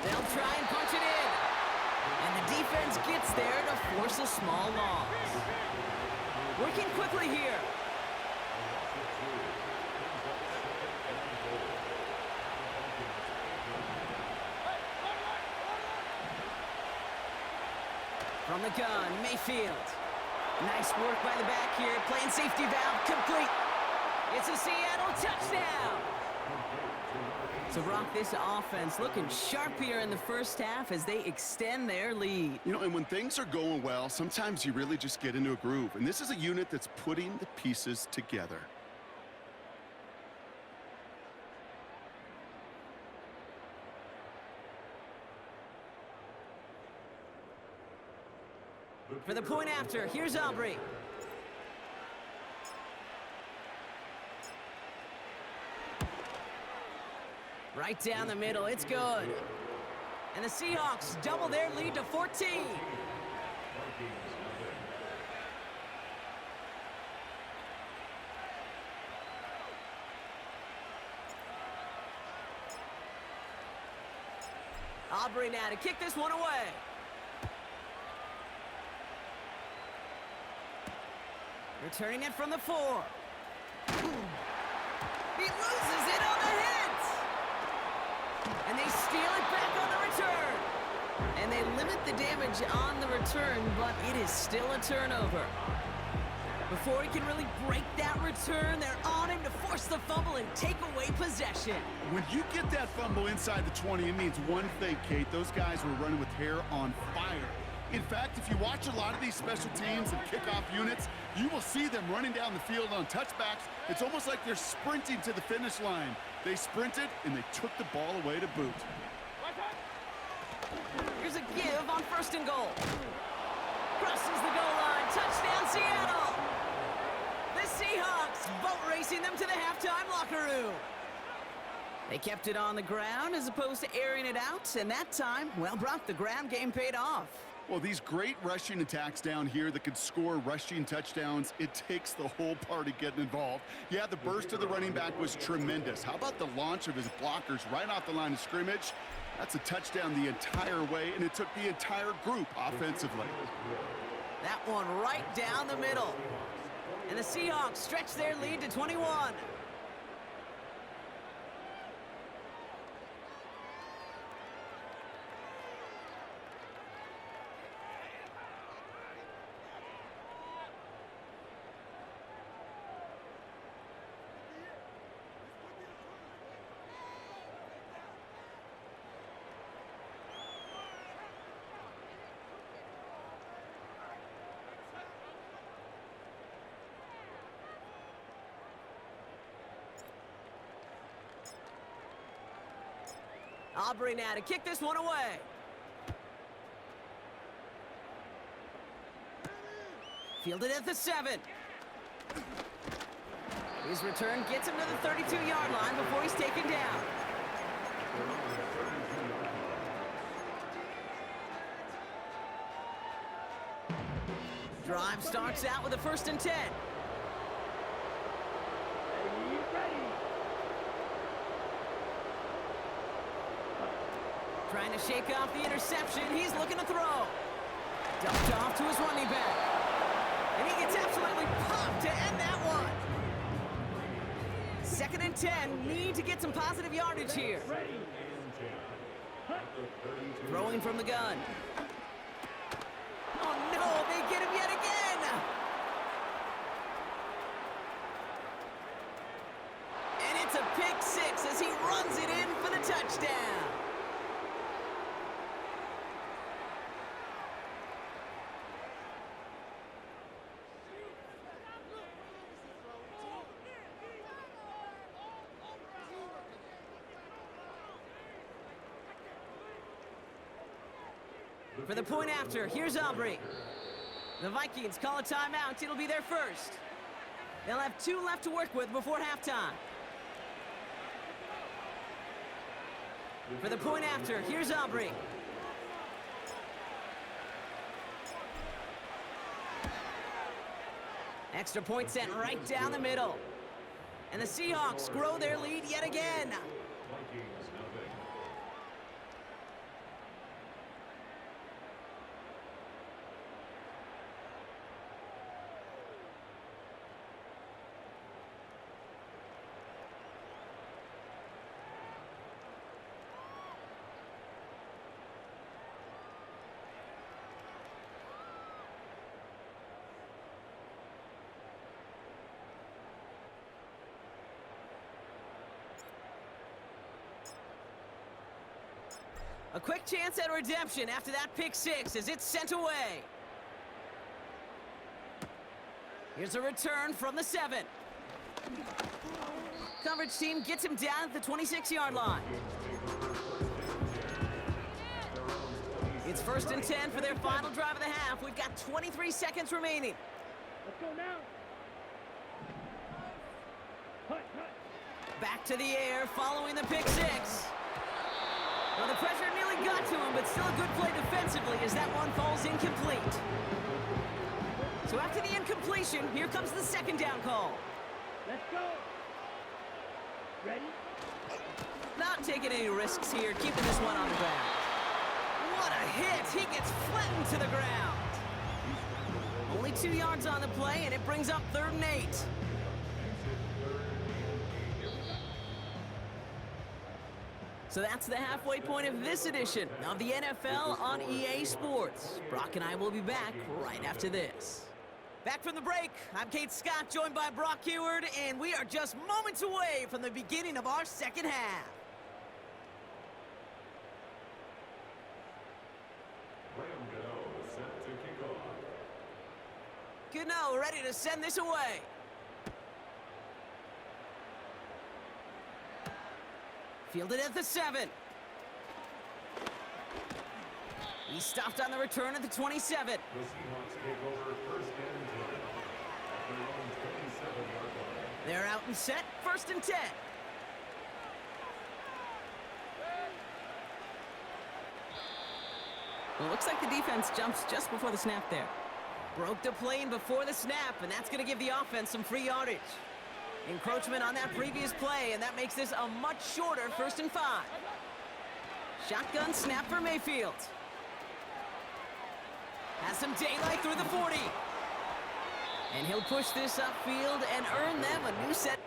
They'll try and punch it in. And the defense gets there to force a small loss. Working quickly here. From the gun, Mayfield. Nice work by the back here. Playing safety valve complete. It's a Seattle touchdown. So, Brock, this offense looking sharp here in the first half as they extend their lead. You know, and when things are going well, sometimes you really just get into a groove. And this is a unit that's putting the pieces together. For the point after, here's Aubrey. Right down the middle, it's good. And the Seahawks double their lead to 14. Aubrey now to kick this one away. Returning it from the 4. He loses it on the hit. And they steal it back on the return. And they limit the damage on the return, but it is still a turnover. Before he can really break that return, they're on him to force the fumble and take away possession. When you get that fumble inside the 20, it means one thing, Kate. Those guys were running with hair on fire. In fact, if you watch a lot of these special teams and kickoff units, you will see them running down the field on touchbacks. It's almost like they're sprinting to the finish line. They sprinted, and they took the ball away to boot. Here's a give on 1st and goal. Crosses the goal line. Touchdown, Seattle. The Seahawks boat racing them to the halftime locker room. They kept it on the ground as opposed to airing it out, and that time, well, Brock, the ground game paid off. Well, these great rushing attacks down here that could score rushing touchdowns, it takes the whole party getting involved. Yeah, the burst of the running back was tremendous. How about the launch of his blockers right off the line of scrimmage? That's a touchdown the entire way, and it took the entire group offensively. That one right down the middle. And the Seahawks stretch their lead to 21. Aubrey now to kick this one away. Fielded at the 7. His return gets him to the 32-yard line before he's taken down. Drive starts out with a 1st and 10. Trying to shake off the interception. He's looking to throw. Dumped off to his running back. And he gets absolutely popped to end that one. 2nd and 10. Need to get some positive yardage here. Throwing from the gun. Oh, no. They get him yet again. And it's a pick 6 as he runs it in for the touchdown. For the point after, here's Aubrey. The Vikings call a timeout. It'll be their first. They'll have 2 left to work with before halftime. For the point after, here's Aubrey. Extra point sent right down the middle. And the Seahawks grow their lead yet again. A quick chance at redemption after that pick six as it's sent away. Here's a return from the 7. Coverage team gets him down at the 26-yard line. It's 1st and 10 for their final drive of the half. We've got 23 seconds remaining. Let's go now. Back to the air following the pick six. Well, the pressure nearly got to him, but still a good play defensively as that one falls incomplete. So after the incompletion, here comes the 2nd down call. Let's go. Ready? Not taking any risks here, keeping this one on the ground. What a hit! He gets flattened to the ground. Only 2 yards on the play, and it brings up 3rd and 8. So that's the halfway point of this edition of the NFL on EA Sports. Brock and I will be back right after this. Back from the break, I'm Kate Scott, joined by Brock Heward, and we are just moments away from the beginning of our second half. Gano ready to send this away. Fielded at the 7. He stopped on the return at the 27. The Seahawks take over 1st and 10 at their own 27-yard line. They're out and set, 1st and 10. Well, it looks like the defense jumps just before the snap there. Broke the plane before the snap, and that's going to give the offense some free yardage. Encroachment on that previous play, and that makes this a much shorter 1st and 5. Shotgun snap for Mayfield. Has some daylight through the 40. And he'll push this upfield and earn them a new set.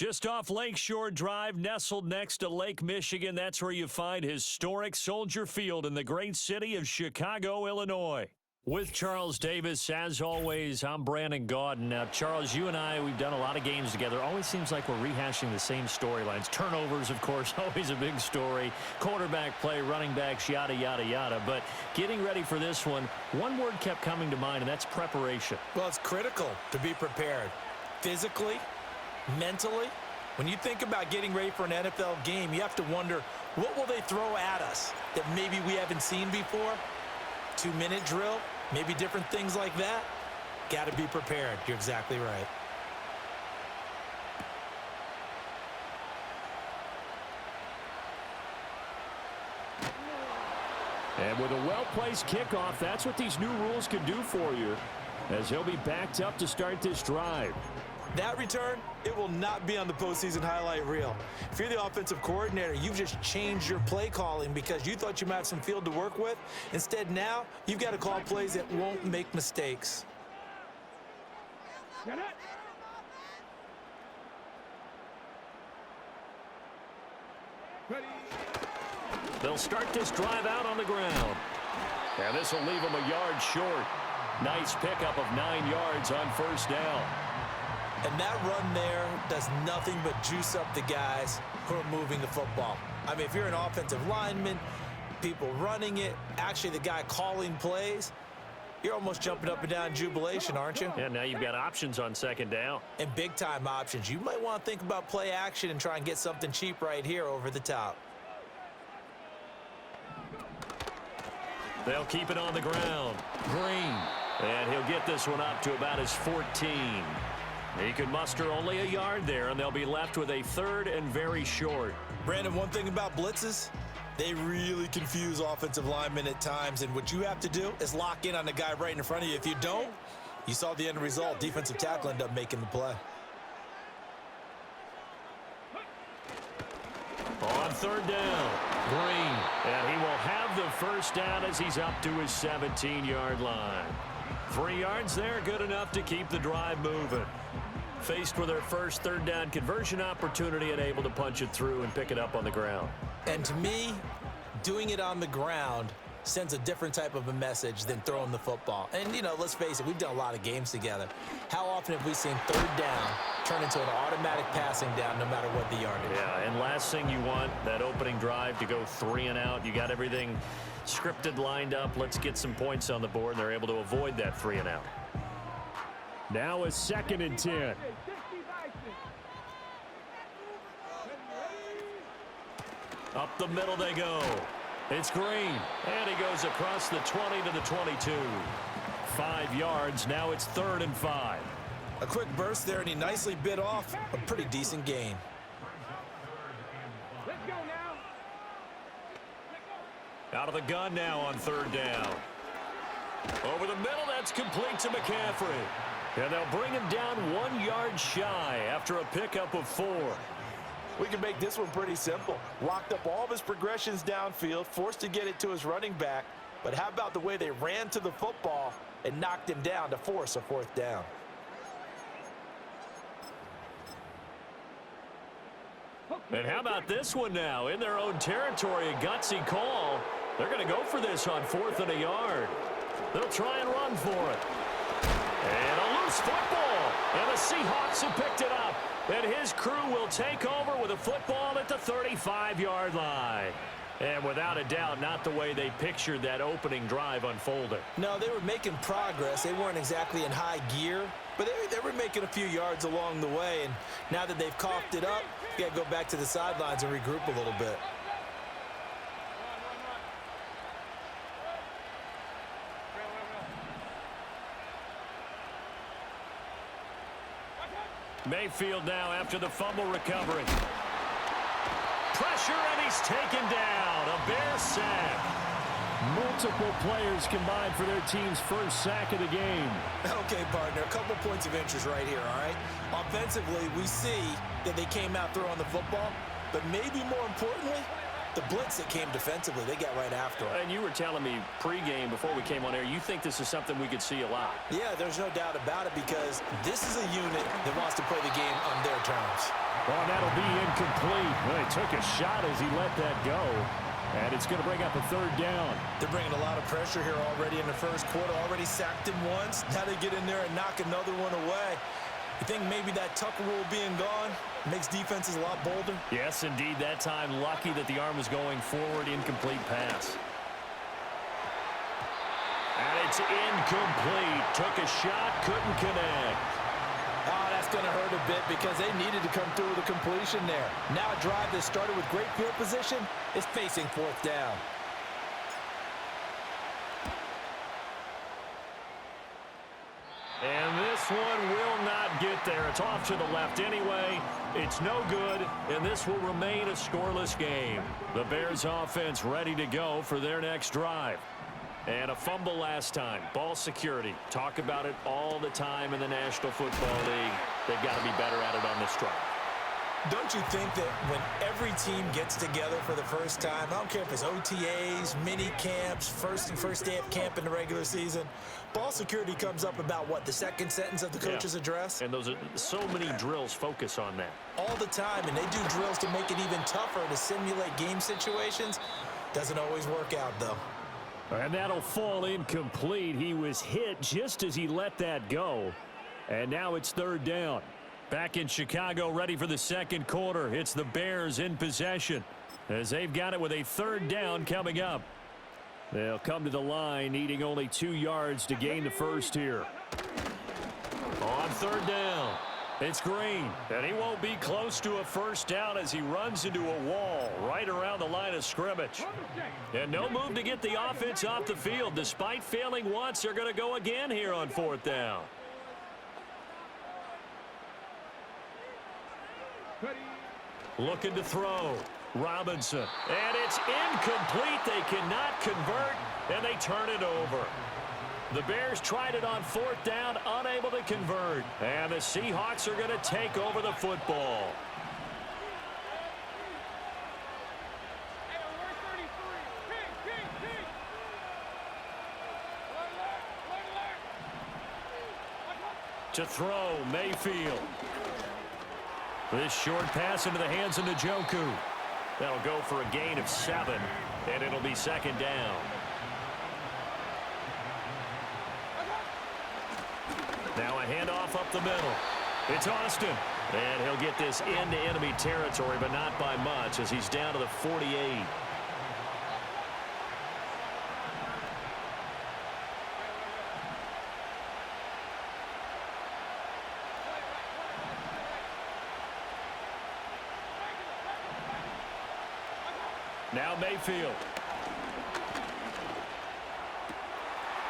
Just off Lakeshore Drive, nestled next to Lake Michigan, that's where you find historic Soldier Field in the great city of Chicago, Illinois. With Charles Davis, as always, I'm Brandon Gaudin. Now, Charles, you and I, we've done a lot of games together. Always seems like we're rehashing the same storylines. Turnovers, of course, always a big story. Quarterback play, running backs, yada, yada, yada. But getting ready for this one word kept coming to mind, and that's preparation. Well, it's critical to be prepared. Physically, mentally. When you think about getting ready for an NFL game, you have to wonder, what will they throw at us that maybe we haven't seen before? 2-minute drill, maybe different things like that. Got to be prepared. You're exactly right. And with a well-placed kickoff, that's what these new rules can do for you, as he'll be backed up to start this drive. That return, it will not be on the postseason highlight reel. If you're the offensive coordinator, you've just changed your play calling because you thought you might have some field to work with. Instead, now, you've got to call plays that won't make mistakes. They'll start this drive out on the ground. And this will leave them a yard short. Nice pickup of 9 yards on first down. And that run there does nothing but juice up the guys who are moving the football. I mean, if you're an offensive lineman, people running it, actually the guy calling plays, you're almost jumping up and down in jubilation, aren't you? Yeah, now you've got options on second down. And big-time options. You might want to think about play action and try and get something cheap right here over the top. They'll keep it on the ground. Green. And he'll get this one up to about his 14. He can muster only a yard there, and they'll be left with a third and very short. Brandon, one thing about blitzes, they really confuse offensive linemen at times, and what you have to do is lock in on the guy right in front of you. If you don't, you saw the end result. Defensive tackle ended up making the play. On third down, Green. And he will have the first down as he's up to his 17-yard line. 3 yards there, good enough to keep the drive moving. Faced with their first third down conversion opportunity and able to punch it through and pick it up on the ground. And to me, doing it on the ground sends a different type of a message than throwing the football. And, you know, let's face it, we've done a lot of games together. How often have we seen third down turn into an automatic passing down no matter what the yardage? Yeah, and last thing you want, that opening drive to go 3 and out. You got everything scripted, lined up. Let's get some points on the board. They're able to avoid that 3 and out. Now a 2nd and 10. Up the middle they go. It's Green. And he goes across the 20 to the 22. 5 yards. Now it's 3rd and 5. A quick burst there, and he nicely bit off a pretty decent gain. Let's go now. Out of the gun now on 3rd down. Over the middle, that's complete to McCaffrey. And they'll bring him down 1 yard shy after a pickup of 4. We can make this one pretty simple. Locked up all of his progressions downfield, forced to get it to his running back. But how about the way they ran to the football and knocked him down to force a 4th down? And how about this one now? In their own territory, a gutsy call. They're going to go for this on 4th and a yard. They'll try and run for it. And a loose football. And the Seahawks have picked it up. And his crew will take over with a football at the 35-yard line. And without a doubt, not the way they pictured that opening drive unfolding. No, they were making progress. They weren't exactly in high gear, but they were making a few yards along the way. And now that they've coughed it up, you got to go back to the sidelines and regroup a little bit. Mayfield now after the fumble recovery. Pressure, and he's taken down. A Bear sack. Multiple players combined for their team's first sack of the game. Okay, partner, a couple points of interest right here, all right? Offensively, we see that they came out throwing the football, but maybe more importantly, the blitz that came defensively, they got right after it. And you were telling me pregame before we came on air, you think this is something we could see a lot. Yeah, there's no doubt about it because this is a unit that wants to play the game on their terms. Oh, that'll be incomplete. Well, he took a shot as he let that go. And it's going to bring up a third down. They're bringing a lot of pressure here already in the first quarter. Already sacked him once. Now they get in there and knock another one away. You think maybe that Tucker rule being gone makes defenses a lot bolder? Yes, indeed. That time, lucky that the arm was going forward. Incomplete pass. And it's incomplete. Took a shot, couldn't connect. Oh, that's going to hurt a bit because they needed to come through with a completion there. Now a drive that started with great field position is facing fourth down. And this one will not get there. It's off to the left anyway. It's no good, and this will remain a scoreless game. The Bears offense ready to go for their next drive. And a fumble last time. Ball security. Talk about it all the time in the National Football League. They've got to be better at it on this drive. Don't you think that when every team gets together for the first time, I don't care if it's OTAs, mini camps, first day of camp in the regular season, ball security comes up about what, the second sentence of the coach's address? And those are so many drills focus on that. All the time, and they do drills to make it even tougher to simulate game situations. Doesn't always work out, though. And that'll fall incomplete. He was hit just as he let that go. And now it's third down. Back in Chicago, ready for the second quarter. It's the Bears in possession as they've got it with a third down coming up. They'll come to the line, needing only 2 yards to gain the first here. On third down, it's Green, and he won't be close to a first down as he runs into a wall right around the line of scrimmage. And no move to get the offense off the field. Despite failing once, they're going to go again here on fourth down. Looking to throw. Robinson. And it's incomplete. They cannot convert, and they turn it over. The Bears tried it on fourth down, unable to convert. And the Seahawks are going to take over the football. To throw, Mayfield. This short pass into the hands of Njoku. That'll go for a gain of 7, and it'll be second down. Now a handoff up the middle. It's Austin. And he'll get this into enemy territory, but not by much as he's down to the 48. Now Mayfield.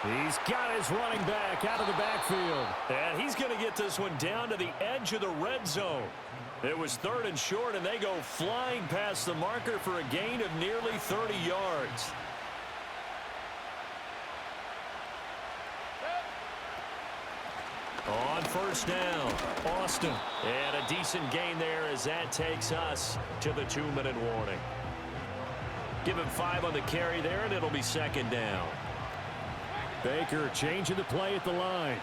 He's got his running back out of the backfield. And he's going to get this one down to the edge of the red zone. It was third and short, and they go flying past the marker for a gain of nearly 30 yards. On first down, Austin. And a decent gain there as that takes us to the 2-minute warning. Give him 5 on the carry there, and it'll be second down. Baker changing the play at the line.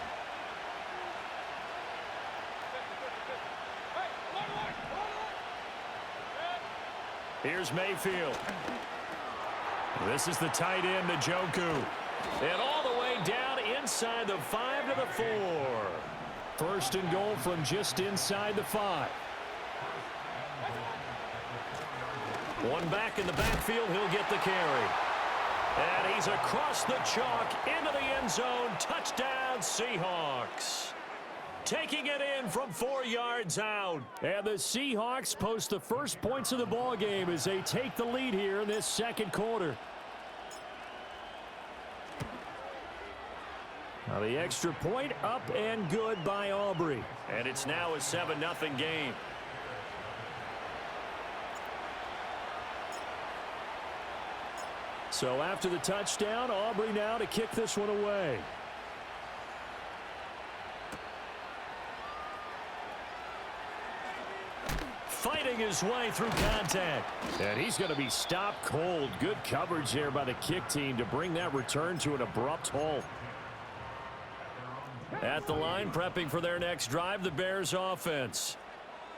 Here's Mayfield. This is the tight end, Njoku. And all the way down inside the 5 to the 4. First and goal from just inside the 5. One back in the backfield, he'll get the carry. And he's across the chalk into the end zone. Touchdown, Seahawks. Taking it in from 4 yards out. And the Seahawks post the first points of the ball game as they take the lead here in this second quarter. Now the extra point up and good by Aubrey. And it's now a 7-0 game. So after the touchdown, Aubrey now to kick this one away. Fighting his way through contact. And he's going to be stopped cold. Good coverage there by the kick team to bring that return to an abrupt halt. At the line, prepping for their next drive, the Bears offense.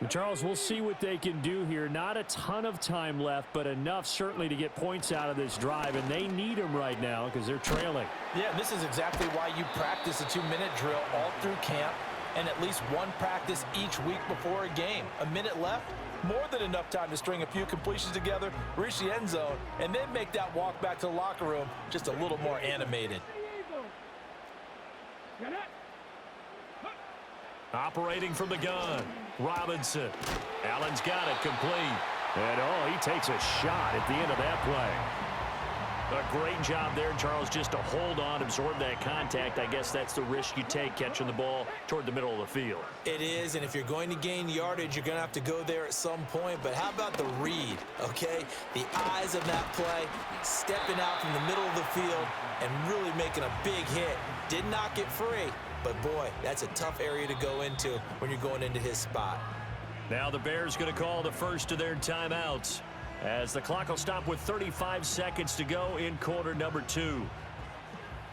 Charles, we'll see what they can do here. Not a ton of time left, but enough certainly to get points out of this drive, and they need them right now because they're trailing. Yeah, this is exactly why you practice a 2-minute drill all through camp and at least one practice each week before a game. A minute left, more than enough time to string a few completions together, reach the end zone, and then make that walk back to the locker room just a little more animated. Operating from the gun, Robinson. Allen's got it complete. And, he takes a shot at the end of that play. A great job there, Charles, just to hold on, absorb that contact. I guess that's the risk you take catching the ball toward the middle of the field. It is, and if you're going to gain yardage, you're going to have to go there at some point. But how about the read, okay? The eyes of that play, stepping out from the middle of the field and really making a big hit. Did not get free, but, boy, that's a tough area to go into when you're going into his spot. Now the Bears going to call the first of their timeouts, as the clock will stop with 35 seconds to go in quarter number 2.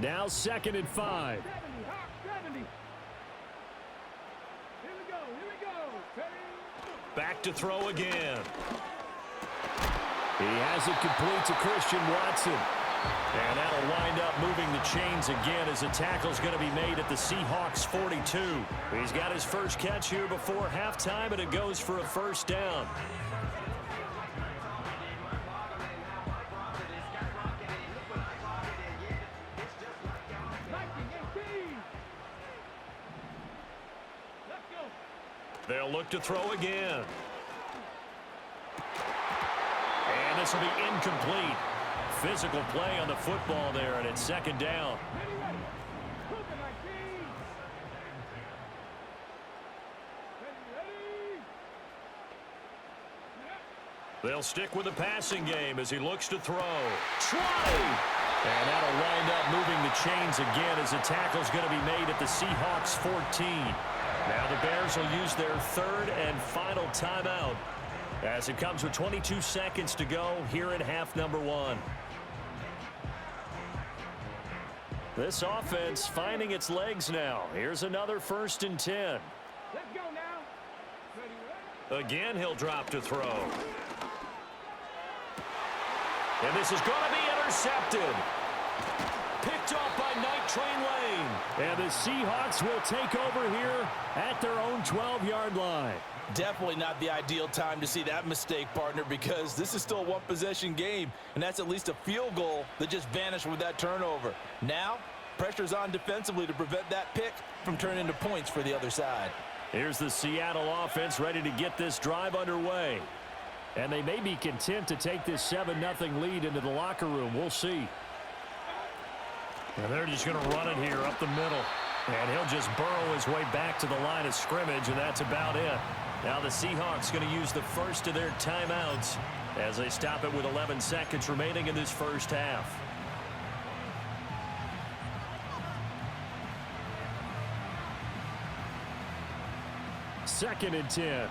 Now 2nd and 5. 70. Here we go. Back to throw again. He has it complete to Christian Watson. And that'll wind up moving the chains again as the tackle's going to be made at the Seahawks 42. He's got his first catch here before halftime, and it goes for a first down. They'll look to throw again. And this will be incomplete. Physical play on the football there, and it's 2nd down. They'll stick with the passing game as he looks to throw. Try! And that'll wind up moving the chains again as the tackle's going to be made at the Seahawks 14. Now the Bears will use their 3rd and final timeout as it comes with 22 seconds to go here in half number 1. This offense finding its legs now. Here's another 1st and 10. Let's go now. Again, he'll drop to throw. And this is going to be intercepted. Picked off by Night Train Lane. And the Seahawks will take over here at their own 12-yard line. Definitely not the ideal time to see that mistake, partner, because this is still a one-possession game, and that's at least a field goal that just vanished with that turnover. Now, pressure's on defensively to prevent that pick from turning into points for the other side. Here's the Seattle offense ready to get this drive underway. And they may be content to take this 7-0 lead into the locker room. We'll see. And they're just going to run it here up the middle. And he'll just burrow his way back to the line of scrimmage, and that's about it. Now the Seahawks going to use the first of their timeouts as they stop it with 11 seconds remaining in this first half. Second and 10.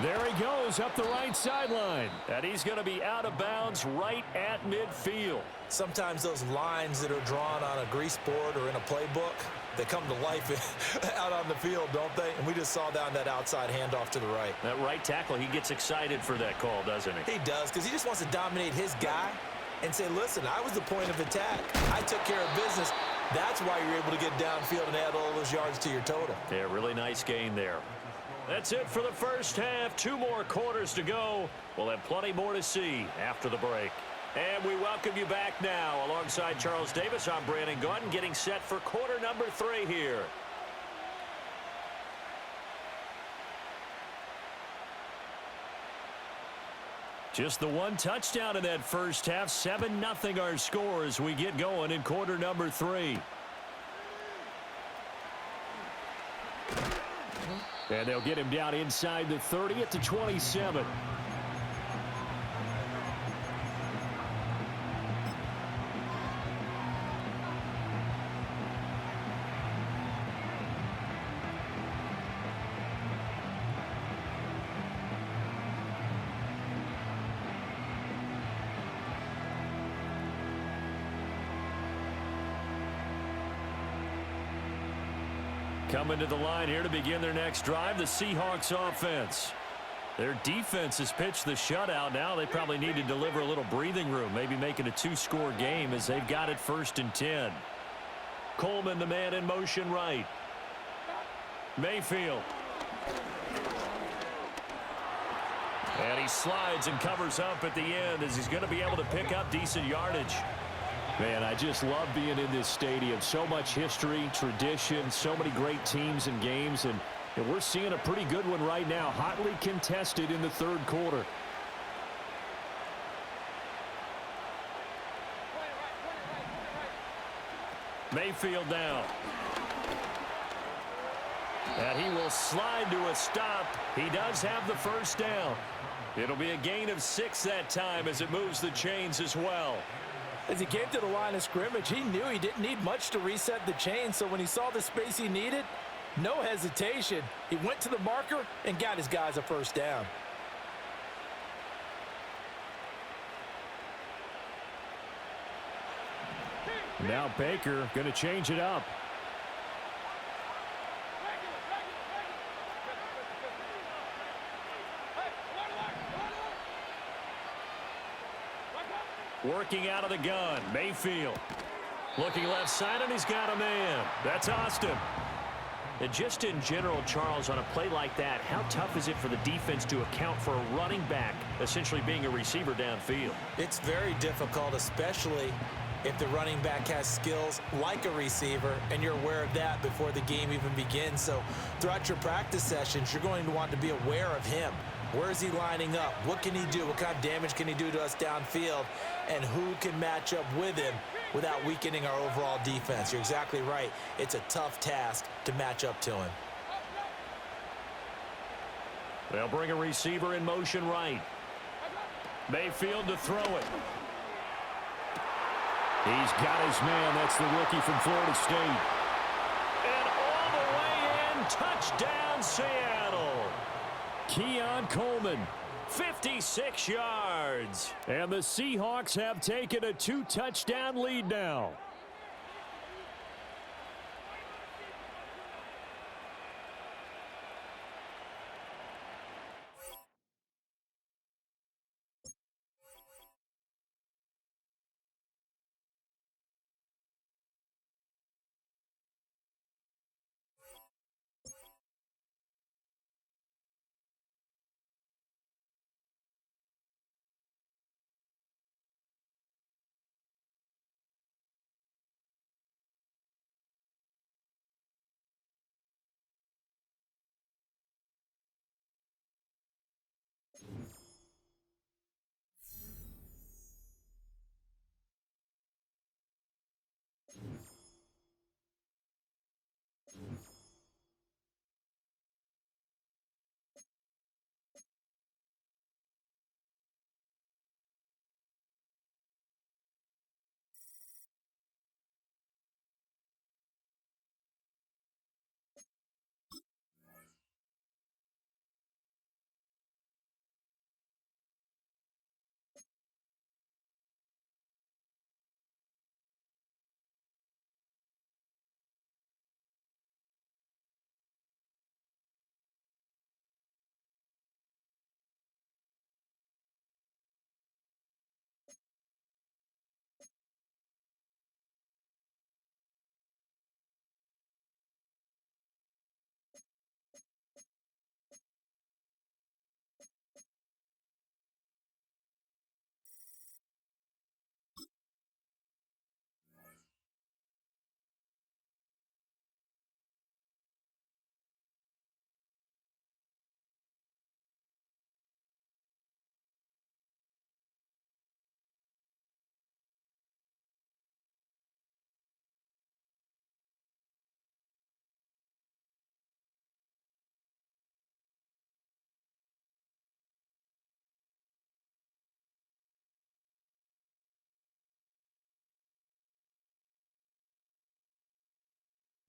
There he goes up the right sideline. And he's going to be out of bounds right at midfield. Sometimes those lines that are drawn on a grease board or in a playbook, they come to life out on the field, don't they? And we just saw down that outside handoff to the right. That right tackle, he gets excited for that call, doesn't he? He does, because he just wants to dominate his guy and say, listen, I was the point of attack. I took care of business. That's why you're able to get downfield and add all those yards to your total. Yeah, really nice gain there. That's it for the first half. 2 more quarters to go. We'll have plenty more to see after the break. And we welcome you back now. Alongside Charles Davis, I'm Brandon Gunn, getting set for quarter number 3 here. Just the one touchdown in that first half. 7-0 our score as we get going in quarter number 3. And they'll get him down inside the 30 at the 27. Coming to the line here to begin their next drive, the Seahawks offense. Their defense has pitched the shutout. Now they probably need to deliver a little breathing room, maybe make it a 2-score game as they've got it 1st and 10. Coleman, the man in motion right. Mayfield. And he slides and covers up at the end as he's going to be able to pick up decent yardage. Man, I just love being in this stadium. So much history, tradition, so many great teams and games, and we're seeing a pretty good one right now, hotly contested in the 3rd quarter. Mayfield down. And he will slide to a stop. He does have the 1st down. It'll be a gain of 6 that time as it moves the chains as well. As he came to the line of scrimmage, he knew he didn't need much to reset the chain, so when he saw the space he needed, no hesitation. He went to the marker and got his guys a 1st down. Now Baker going to change it up. Working out of the gun, Mayfield. Looking left side, and he's got a man. That's Austin. And just in general, Charles, on a play like that, how tough is it for the defense to account for a running back essentially being a receiver downfield? It's very difficult, especially if the running back has skills like a receiver, and you're aware of that before the game even begins. So throughout your practice sessions, you're going to want to be aware of him. Where is he lining up? What can he do? What kind of damage can he do to us downfield? And who can match up with him without weakening our overall defense? You're exactly right. It's a tough task to match up to him. They'll bring a receiver in motion right. Mayfield to throw it. He's got his man. That's the rookie from Florida State. And all the way in, touchdown Seattle. Keon Coleman. 56 yards. And the Seahawks have taken a 2-touchdown lead now.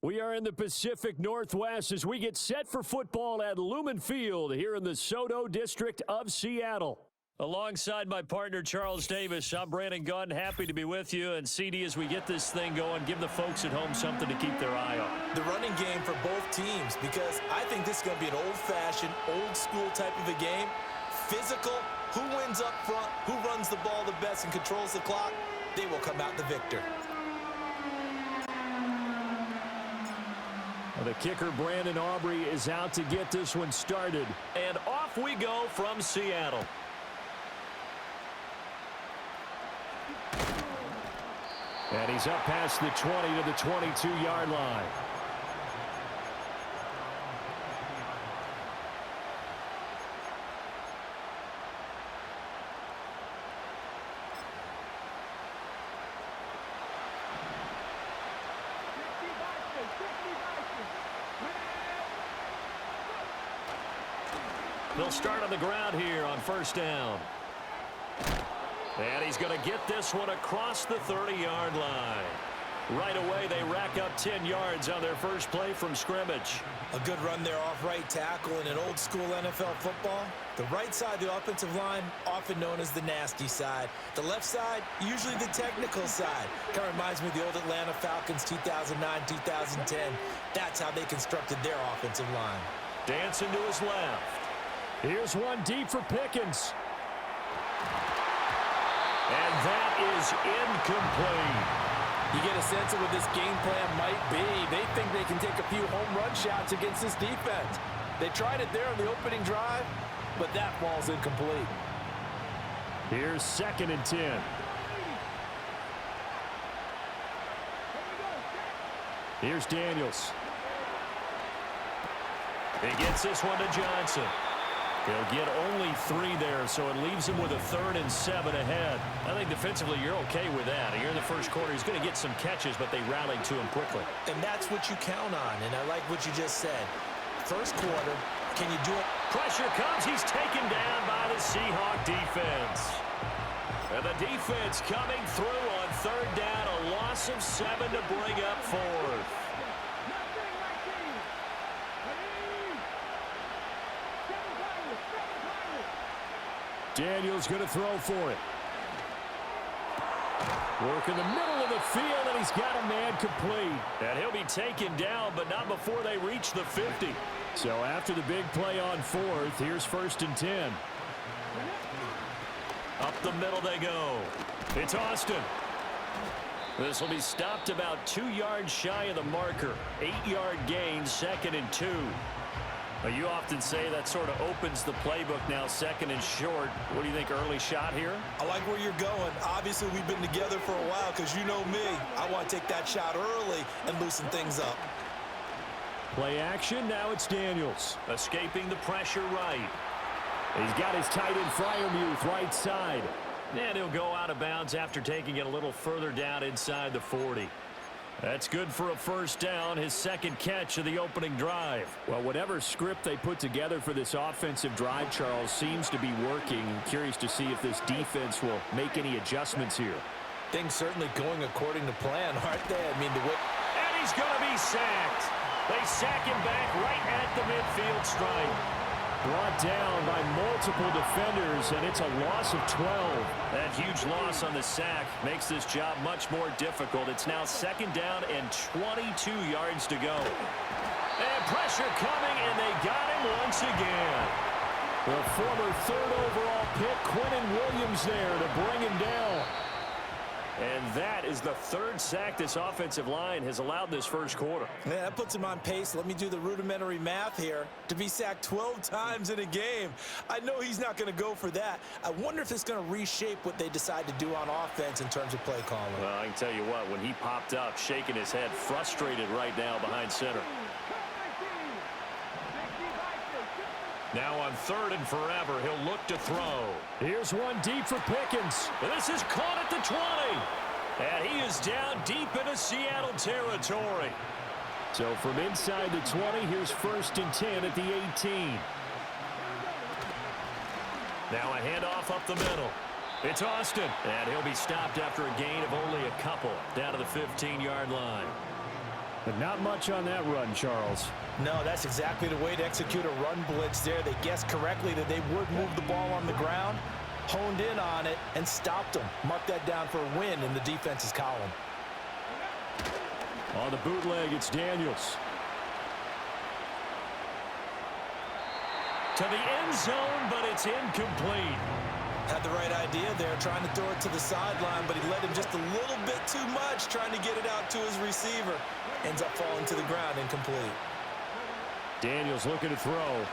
We are in the Pacific Northwest as we get set for football at Lumen Field here in the Soto District of Seattle. Alongside my partner, Charles Davis, I'm Brandon Gunn. Happy to be with you. And CD, as we get this thing going, give the folks at home something to keep their eye on. The running game for both teams, because I think this is going to be an old-fashioned, old-school type of a game. Physical, who wins up front, who runs the ball the best and controls the clock, they will come out the victor. The kicker, Brandon Aubrey, is out to get this one started. And off we go from Seattle. And he's up past the 20 to the 22-yard line. They'll start on the ground here on first down. And he's going to get this one across the 30-yard line. Right away, they rack up 10 yards on their first play from scrimmage. A good run there off right tackle in an old-school NFL football. The right side of the offensive line, often known as the nasty side. The left side, usually the technical side. Kind of reminds me of the old Atlanta Falcons 2009-2010. That's how they constructed their offensive line. Dancing to his left. Here's one deep for Pickens. And that is incomplete. You get a sense of what this game plan might be. They think they can take a few home run shots against this defense. They tried it there on the opening drive, but that ball's incomplete. Here's 2nd and 10. Here's Daniels. He gets this one to Johnson. He'll get only 3 there, so it leaves him with a 3rd and 7 ahead. I think defensively you're okay with that. Here in the first quarter, he's going to get some catches, but they rallied to him quickly. And that's what you count on, and I like what you just said. First quarter, can you do it? Pressure comes. He's taken down by the Seahawk defense. And the defense coming through on 3rd down, a loss of 7 to bring up 4th. Daniels going to throw for it. Work in the middle of the field, and he's got a man complete. And he'll be taken down, but not before they reach the 50. So after the big play on 4th, here's 1st and 10. Up the middle they go. It's Austin. This will be stopped about 2 yards shy of the marker. 8-yard gain, 2nd and 2. Well, you often say that sort of opens the playbook now, 2nd and short. What do you think, early shot here? I like where you're going. Obviously, we've been together for a while because you know me. I want to take that shot early and loosen things up. Play action, now it's Daniels. Escaping the pressure right. He's got his tight end Freiermuth right side. And he'll go out of bounds after taking it a little further down inside the 40. That's good for a first down, his 2nd catch of the opening drive. Well, whatever script they put together for this offensive drive, Charles, seems to be working. I'm curious to see if this defense will make any adjustments here. Things certainly going according to plan, aren't they? I mean, and he's going to be sacked. They sack him back right at the midfield stripe. Brought down by multiple defenders, and it's a loss of 12. That huge loss on the sack makes this job much more difficult. It's now 2nd down and 22 yards to go. And pressure coming, and they got him once again. The former 3rd overall pick, Quinnen Williams, there to bring him down. And that is the 3rd sack this offensive line has allowed this first quarter. Yeah, that puts him on pace. Let me do the rudimentary math here. To be sacked 12 times in a game. I know he's not going to go for that. I wonder if it's going to reshape what they decide to do on offense in terms of play calling. Well, I can tell you what, when he popped up, shaking his head, frustrated right now behind center. Now on 3rd and forever, he'll look to throw. Here's one deep for Pickens. This is caught at the 20. And he is down deep into Seattle territory. So from inside the 20, here's 1st and 10 at the 18. Now a handoff up the middle. It's Austin. And he'll be stopped after a gain of only a couple down to the 15-yard line. But not much on that run, Charles. No, that's exactly the way to execute a run blitz there. They guessed correctly that they would move the ball on the ground. honed in on it and stopped them. Mark that down for a win in the defense's column. On the bootleg, it's Daniels. To the end zone, but it's incomplete. Had the right idea there, trying to throw it to the sideline, but he led him just a little bit too much, trying to get it out to his receiver. Ends up falling to the ground, incomplete. Daniels looking to throw.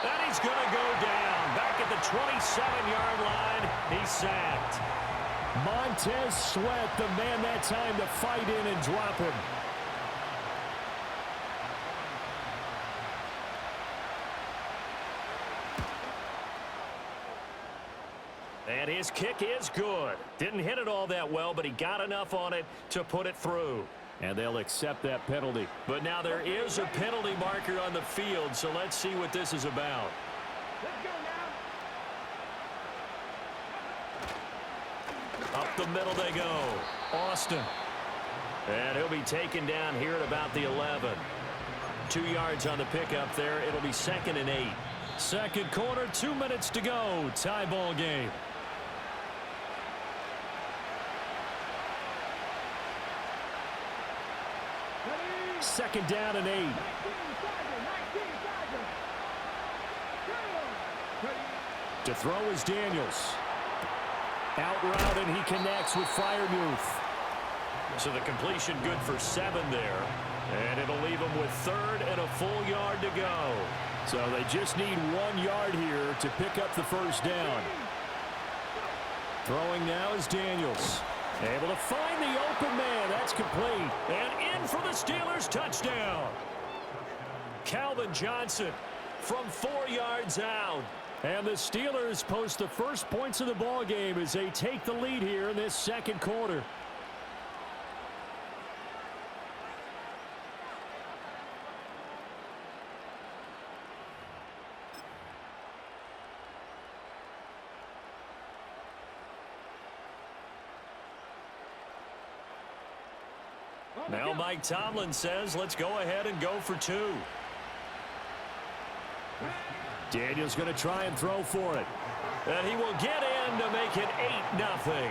And he's going to go down. Back at the 27-yard line, he's sacked. Montez Sweat, the man that time to fight in and drop him. And his kick is good. Didn't hit it all that well, but he got enough on it to put it through. And they'll accept that penalty. But now there is a penalty marker on the field, so let's see what this is about. Let's go now. Up the middle they go. Austin. And he'll be taken down here at about the 11. 2 yards on the pickup there. It'll be 2nd and 8. Second quarter, 2 minutes to go. Tie ball game. Second down and 8. 19 To throw is Daniels. Out route, and he connects with Freiermuth. So the completion good for 7 there. And it'll leave him with 3rd and a full yard to go. So they just need 1 yard here to pick up the first down. Throwing now is Daniels. Able to find the open man. That's complete. And in for the Steelers touchdown. Calvin Johnson from 4 yards out. And the Steelers post the first points of the ball game as they take the lead here in this second quarter. Now Mike Tomlin says, let's go ahead and go for 2. Daniels going to try and throw for it. And he will get in to make it 8-0.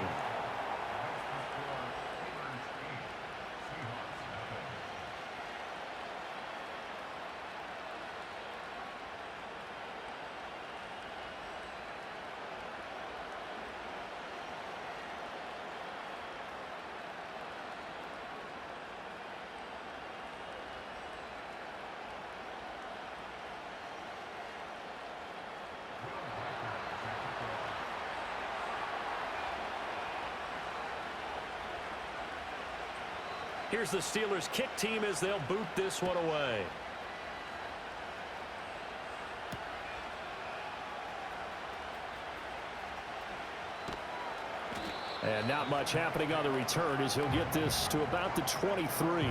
Here's the Steelers kick team as they'll boot this one away. And not much happening on the return as he'll get this to about the 23.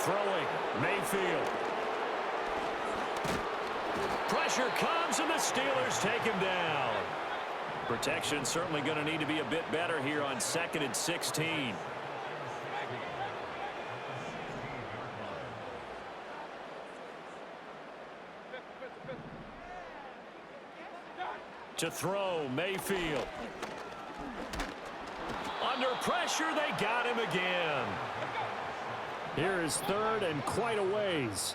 Throwing, Mayfield. Pressure comes, and the Steelers take him down. Protection certainly going to need to be a bit better here on 2nd and 16. To throw, Mayfield. Under pressure, they got him again. Here is 3rd and quite a ways.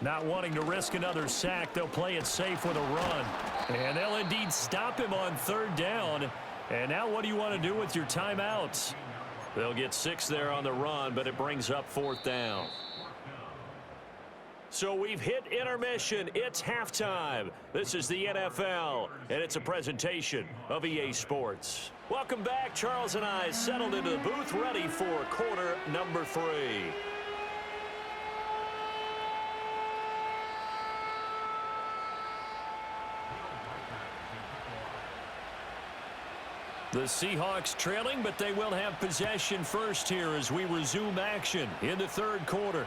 Not wanting to risk another sack, they'll play it safe with a run. And they'll indeed stop him on 3rd down. And now what do you want to do with your timeouts? They'll get 6 there on the run, but it brings up 4th down. So we've hit intermission. It's halftime. This is the NFL, and it's a presentation of EA Sports. Welcome back. Charles and I settled into the booth, ready for quarter number 3. The Seahawks trailing, but they will have possession first here as we resume action in the 3rd quarter.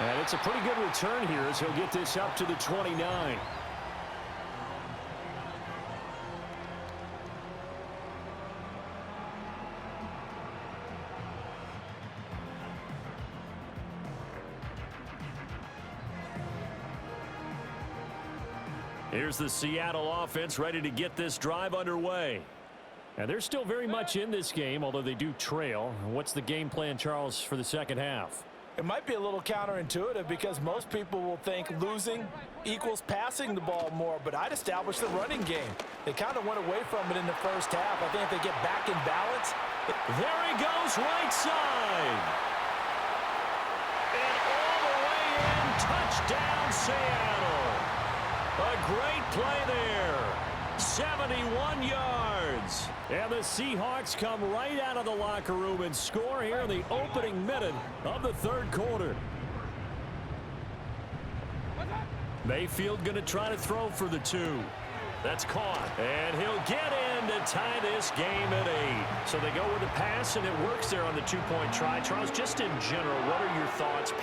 And it's a pretty good return here as he'll get this up to the 29. Here's the Seattle offense ready to get this drive underway. And they're still very much in this game, although they do trail. What's the game plan, Charles, for the second half? It might be a little counterintuitive because most people will think losing equals passing the ball more, but I'd establish the running game. They kind of went away from it in the first half. I think if they get back in balance. There he goes, right side. And all the way in, touchdown Seattle. A great play there. 71 yards. And the Seahawks come right out of the locker room and score here in the opening minute of the third quarter. Mayfield going to try to throw for the 2. That's caught. And he'll get in to tie this game at 8. So they go with the pass, and it works there on the 2-point try. Charles, just in general, what are your thoughts?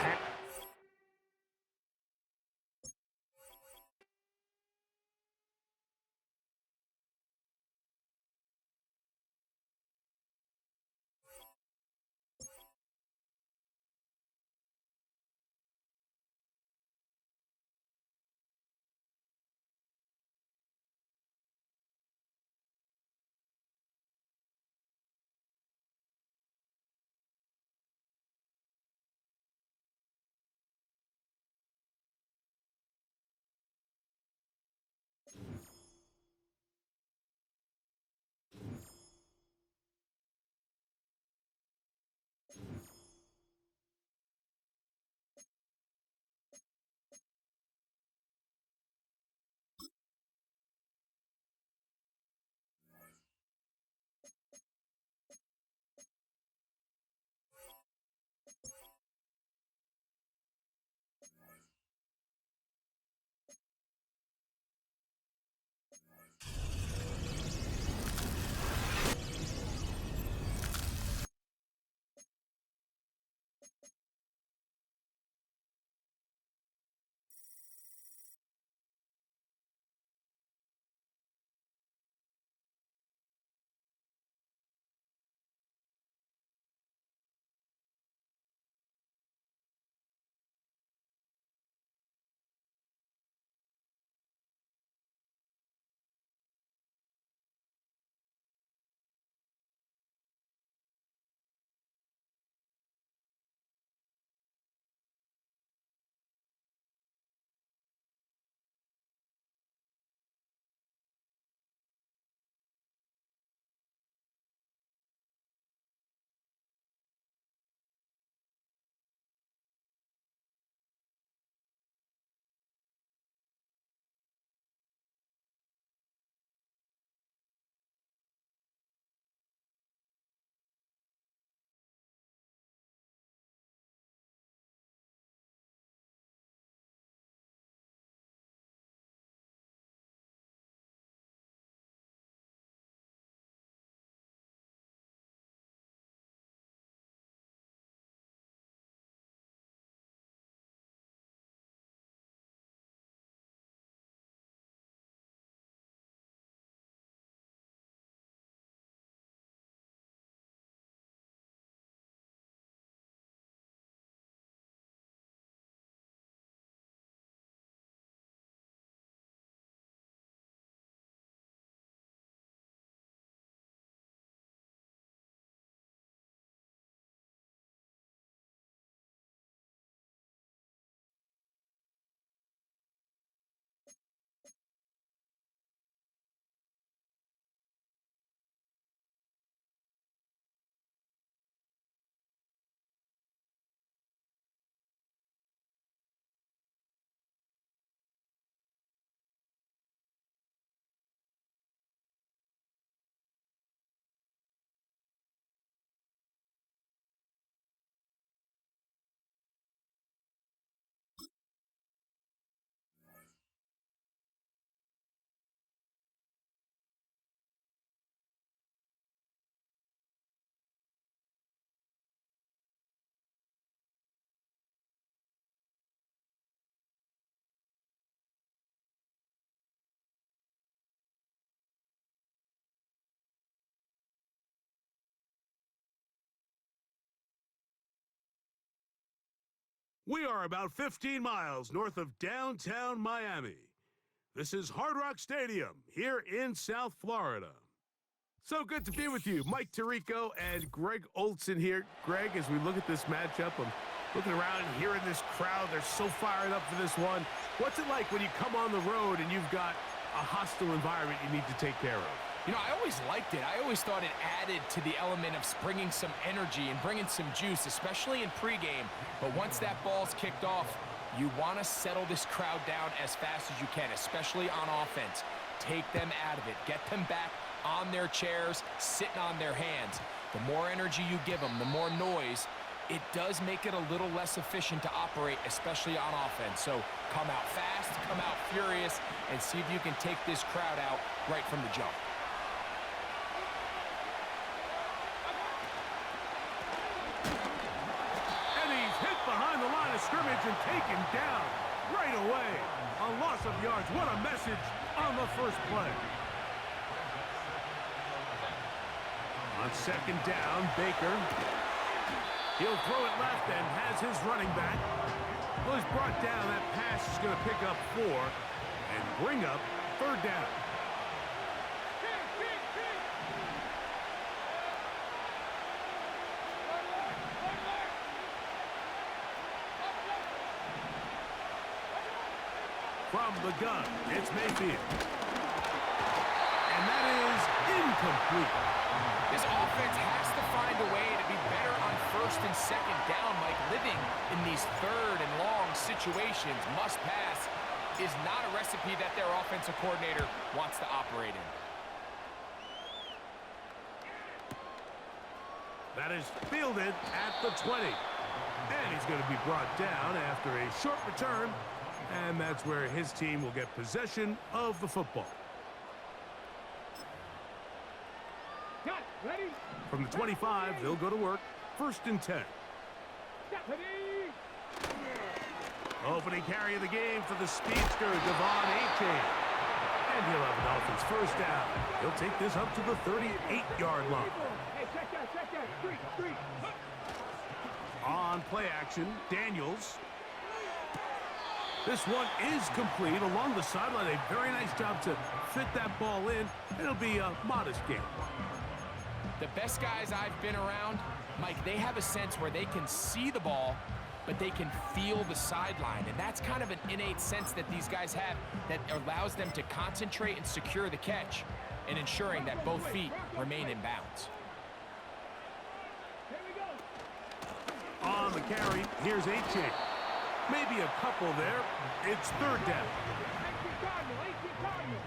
We are about 15 miles north of downtown Miami. This is Hard Rock Stadium here in South Florida. So good to be with you. Mike Tirico and Greg Olson here. Greg, as we look at this matchup, I'm looking around and hearing this crowd. They're so fired up for this one. What's it like when you come on the road and you've got a hostile environment you need to take care of? You know, I always liked it. I always thought it added to the element of bringing some energy and bringing some juice, especially in pregame. But once that ball's kicked off, you want to settle this crowd down as fast as you can, especially on offense. Take them out of it. Get them back on their chairs, sitting on their hands. The more energy you give them, the more noise, it does make it a little less efficient to operate, especially on offense. So come out fast, come out furious, and see if you can take this crowd out right from the jump. And he's hit behind the line of scrimmage and taken down right away. A loss of yards. What a message on the first play. On second down, Baker. He'll throw it left and has his running back. Well, he's brought down. That pass is going to pick up 4 and bring up third down. From the gun, it's Mayfield. And that is incomplete. This offense has to find a way to be better on first and second down, Mike. Living in these third and long situations, must pass, is not a recipe that their offensive coordinator wants to operate in. That is fielded at the 20. And he's going to be brought down after a short return. And that's where his team will get possession of the football. Cut, ready? From the 25, they'll go to work. First and 10. Cut, ready? Opening carry of the game for the speedster, Devon Achane. And he'll have an offense first down. He'll take this up to the 38-yard line. Hey, check that, street. On play action, Daniels. This one is complete along the sideline. A very nice job to fit that ball in. It'll be a modest gain. The best guys I've been around, Mike, they have a sense where they can see the ball, but they can feel the sideline. And that's kind of an innate sense that these guys have that allows them to concentrate and secure the catch and ensuring that both feet remain in bounds. Here we go. On the carry, here's Achane. Maybe a couple there. It's third down. 18 Cardinal.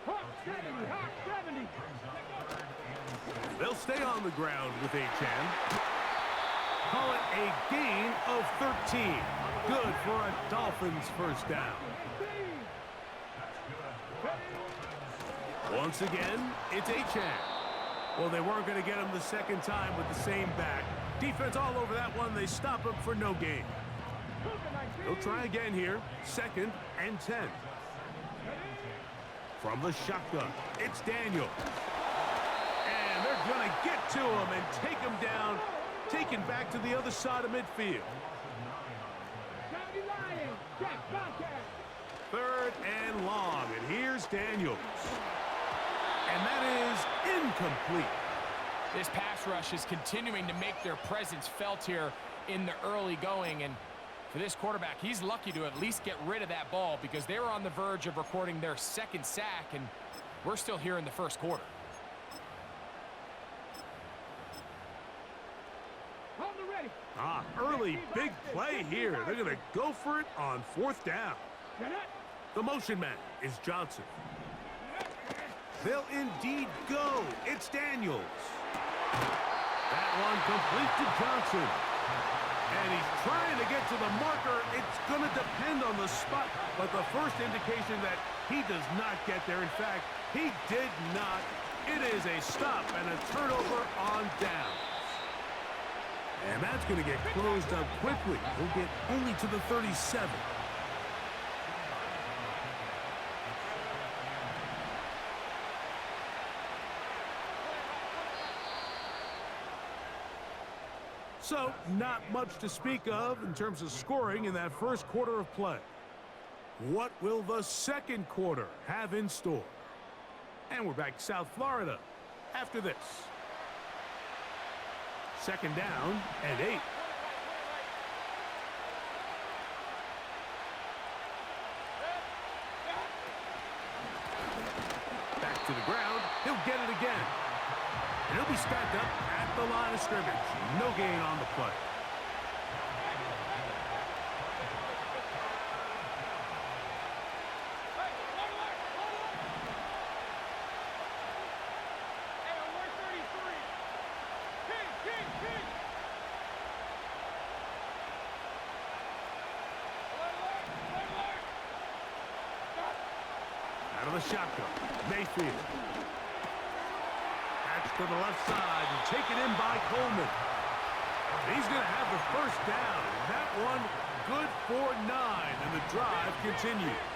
Hawk 70. They'll stay on the ground with Achane. Call it a gain of 13. Good for a Dolphins first down. Once again, it's Achane. Well, they weren't going to get him the second time with the same back. Defense all over that one. They stop him for no gain. They'll try again here. Second and 10. From the shotgun, it's Daniel. And they're going to get to him and take him down. Taken back to the other side of midfield. Third and long. And here's Daniels. And that is incomplete. This pass rush is continuing to make their presence felt here in the early going. And for this quarterback, he's lucky to at least get rid of that ball because they were on the verge of recording their second sack, and we're still here in the first quarter. Early big play here. They're going to go for it on fourth down. The motion man is Johnson. They'll indeed go. It's Daniels. That one complete to Johnson. And he's trying to get to the marker. It's going to depend on the spot. But the first indication that he does not get there. In fact, he did not. It is a stop and a turnover on down. And that's going to get closed up quickly. He'll get only to the 37. So, not much to speak of in terms of scoring in that first quarter of play. What will the second quarter have in store? And we're back to South Florida after this. Second down and 8. Back to the ground. He'll get it again. And he'll be stacked up at the line of scrimmage. No gain on the play. Out of the shotgun, Mayfield. Patch to the left side and taken in by Coleman. He's going to have the first down. That one good for 9, and the drive continues.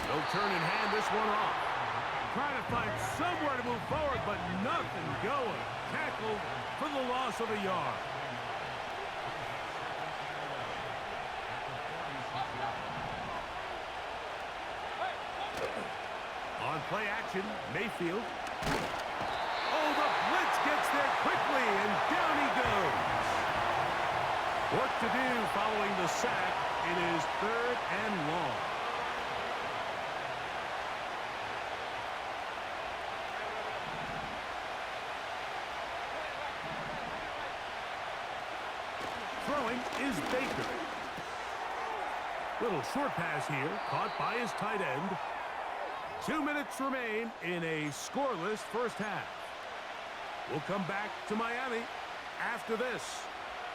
They'll turn and hand this one off. Trying to find somewhere to move forward, but nothing going. Tackled for the loss of a yard. On play action, Mayfield. Oh, the blitz gets there quickly, and down he goes. Work to do following the sack. It is 3rd and long. Throwing is Baker. Little short pass here, caught by his tight end. 2 minutes remain in a scoreless first half. We'll come back to Miami after this.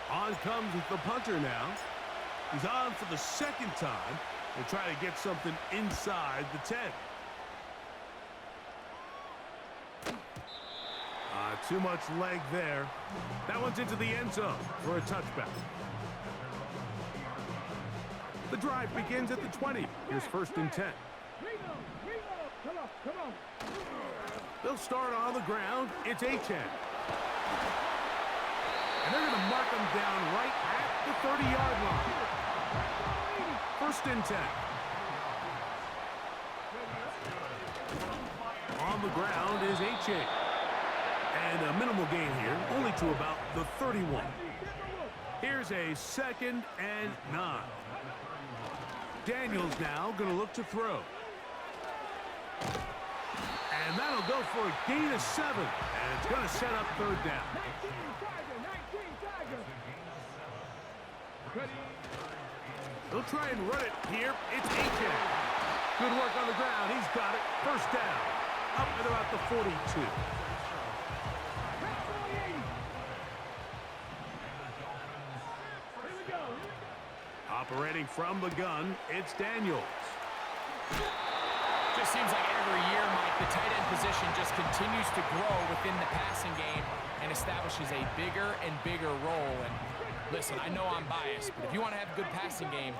On comes the punter now. He's on for the second time. We'll try to get something inside the 10. Too much leg there. That one's into the end zone for a touchback. The drive begins at the 20. Here's 1st and 10. Come on. They'll start on the ground. It's Achane. And they're going to mark him down right at the 30-yard line. 1st and 10. On the ground is Achane. And a minimal gain here, only to about the 31. Here's a 2nd and 9. Daniels now going to look to throw. And that'll go for a gain of 7. And it's going to set up 3rd down. 19 They'll try and run it here. It's Achane. Good work on the ground. He's got it. 1st down. Up at about the 42. Operating from the gun, it's Daniels. Just seems like every year, Mike, the tight end position just continues to grow within the passing game and establishes a bigger and bigger role. And listen, I know I'm biased, but if you want to have a good passing game,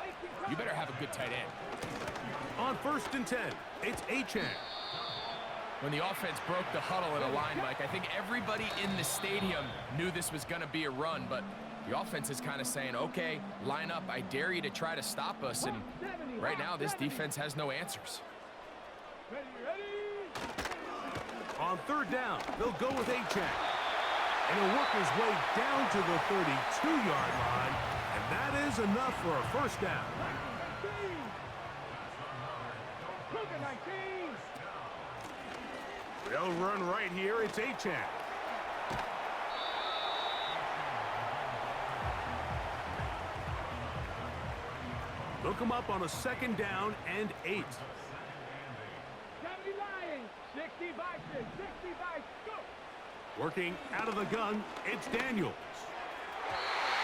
you better have a good tight end. On 1st and 10, it's Achane. When the offense broke the huddle in a line, Mike, I think everybody in the stadium knew this was going to be a run, but the offense is kind of saying, okay, line up. I dare you to try to stop us. And right now, this defense has no answers. On 3rd down, they'll go with Achane. And he'll work his way down to the 32-yard line. And that is enough for a 1st down. They'll run right here. It's Achane. They'll come up on a 2nd down and 8. 65, go! Working out of the gun, it's Daniels.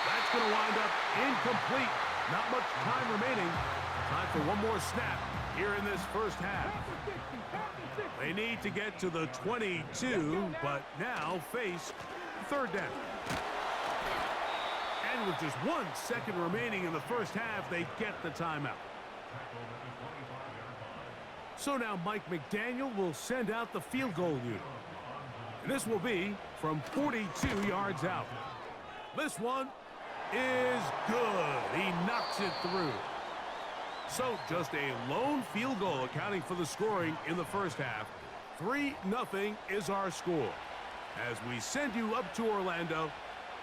That's going to wind up incomplete. Not much time remaining. Time for one more snap here in this first half. They need to get to the 22, but now face 3rd down. And with just 1 second remaining in the first half, they get the timeout. So now Mike McDaniel will send out the field goal unit. And this will be from 42 yards out. This one is good. He knocks it through. So just a lone field goal accounting for the scoring in the first half. 3-0 is our score. As we send you up to Orlando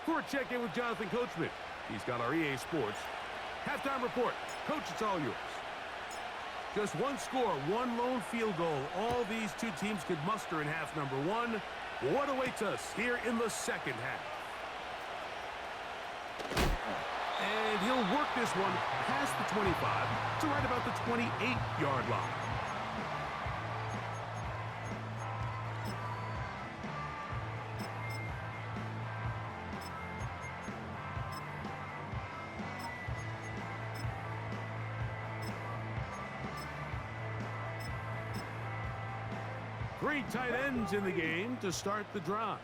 for a check-in with Jonathan Coachman. He's got our EA Sports halftime report. Coach, it's all yours. Just one score, one lone field goal. All these two teams could muster in half number one. What awaits us here in the second half? And he'll work this one past the 25 to right about the 28-yard line. Three tight ends in the game to start the drive.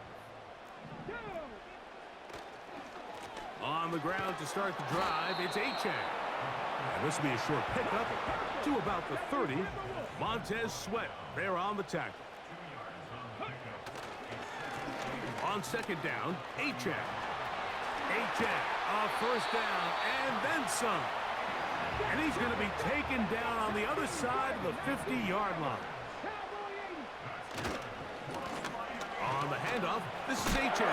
On the ground to start the drive, it's Achane. And this will be a short pickup to about the 30. Montez Sweat there on the tackle. On second down, Achane. Achane, a first down, and then some. And he's going to be taken down on the other side of the 50-yard line. On the handoff, this is Achane.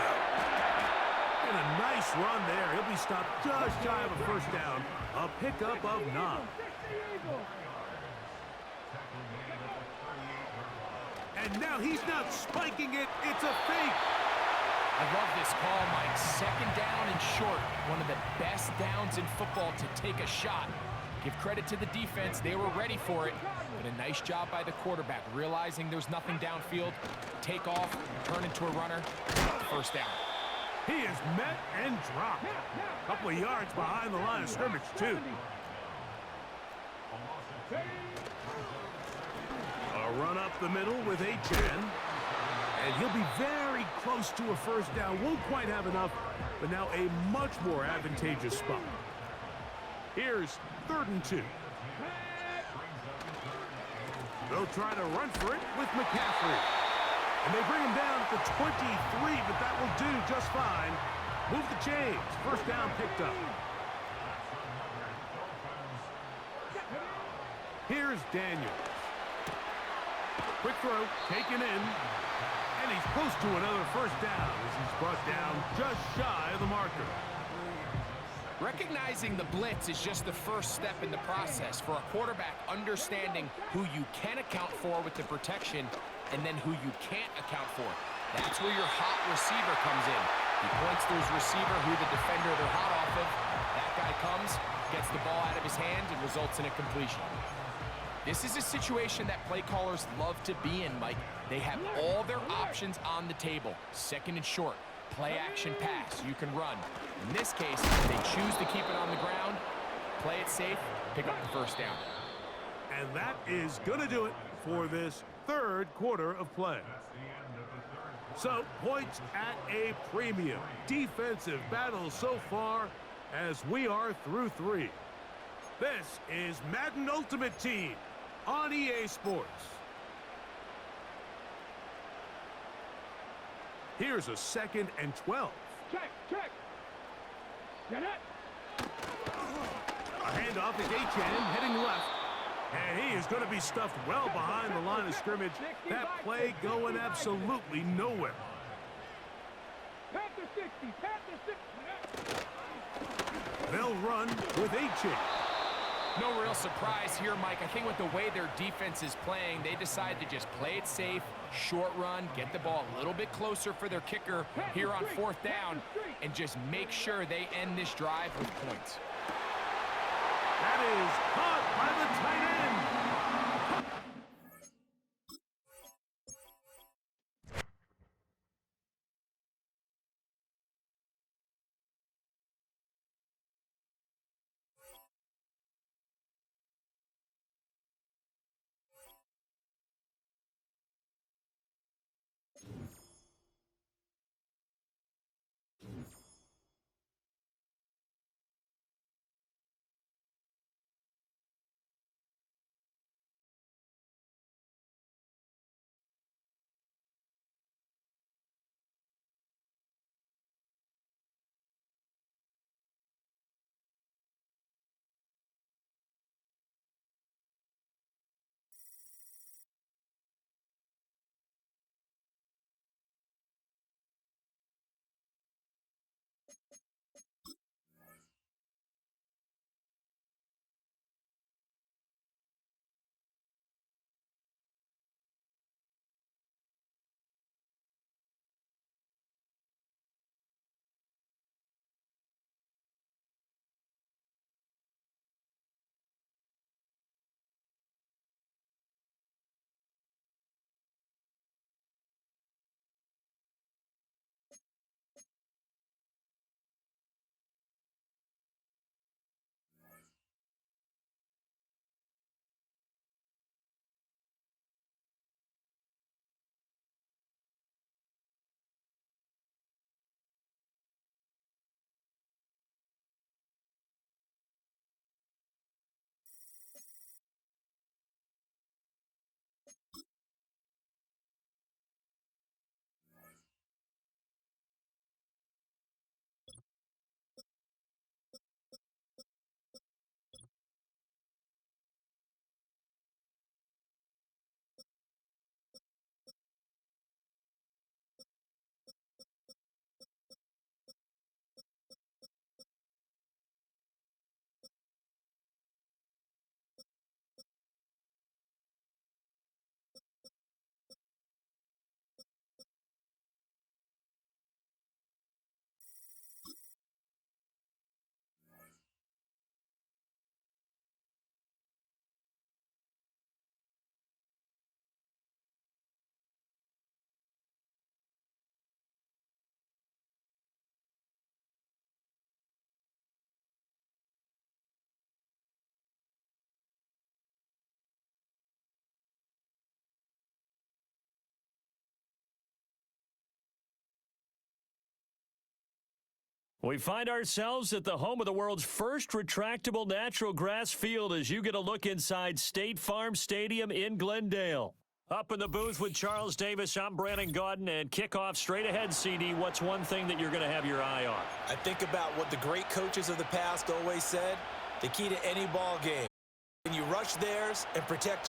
And a nice run there. He'll be stopped just shy of a first down. A pickup of 9. And now he's not spiking it. It's a fake. I love this call, Mike. Second down and short. One of the best downs in football to take a shot. Give credit to the defense. They were ready for it. But a nice job by the quarterback, realizing there's nothing downfield. Take off, turn into a runner. First down. He is met and dropped. A couple of yards behind the line of scrimmage, too. A run up the middle with Achane. And he'll be very close to a first down. Won't quite have enough, but now a much more advantageous spot. Here's 3rd and 2. They'll try to run for it with McCaffrey. And they bring him down at the 23, but that will do just fine. Move the chains. First down picked up. Here's Daniels. Quick throw, taken in. And he's close to another first down as he's brought down just shy of the marker. Recognizing the blitz is just the first step in the process for a quarterback understanding who you can account for with the protection and then who you can't account for. That's where your hot receiver comes in. He points to his receiver, who the defender they're hot off of. That guy comes, gets the ball out of his hand, and results in a completion. This is a situation that play callers love to be in, Mike. They have all their options on the table. Second and short, play action pass, you can run. In this case, they choose to keep it on the ground, play it safe, pick up the first down. And that is going to do it for this 3rd quarter of play. So, points at a premium. Defensive battle so far as we are through 3. This is Madden Ultimate Team on EA Sports. Here's a 2nd and 12. Check. Get it. A handoff is Achane heading left. And he is going to be stuffed well behind the line of scrimmage. That play going absolutely nowhere. Past the 60. They'll run with Achane. No real surprise here, Mike. I think with the way their defense is playing, they decide to just play it safe, short run, get the ball a little bit closer for their kicker here on 4th down, and just make sure they end this drive with points. That is caught by the tight end. We find ourselves at the home of the world's first retractable natural grass field as you get a look inside State Farm Stadium in Glendale. Up in the booth with Charles Davis, I'm Brandon Gaudin, and kickoff straight ahead, CD. What's one thing that you're going to have your eye on? I think about what the great coaches of the past always said. The key to any ball game, when you rush theirs and protect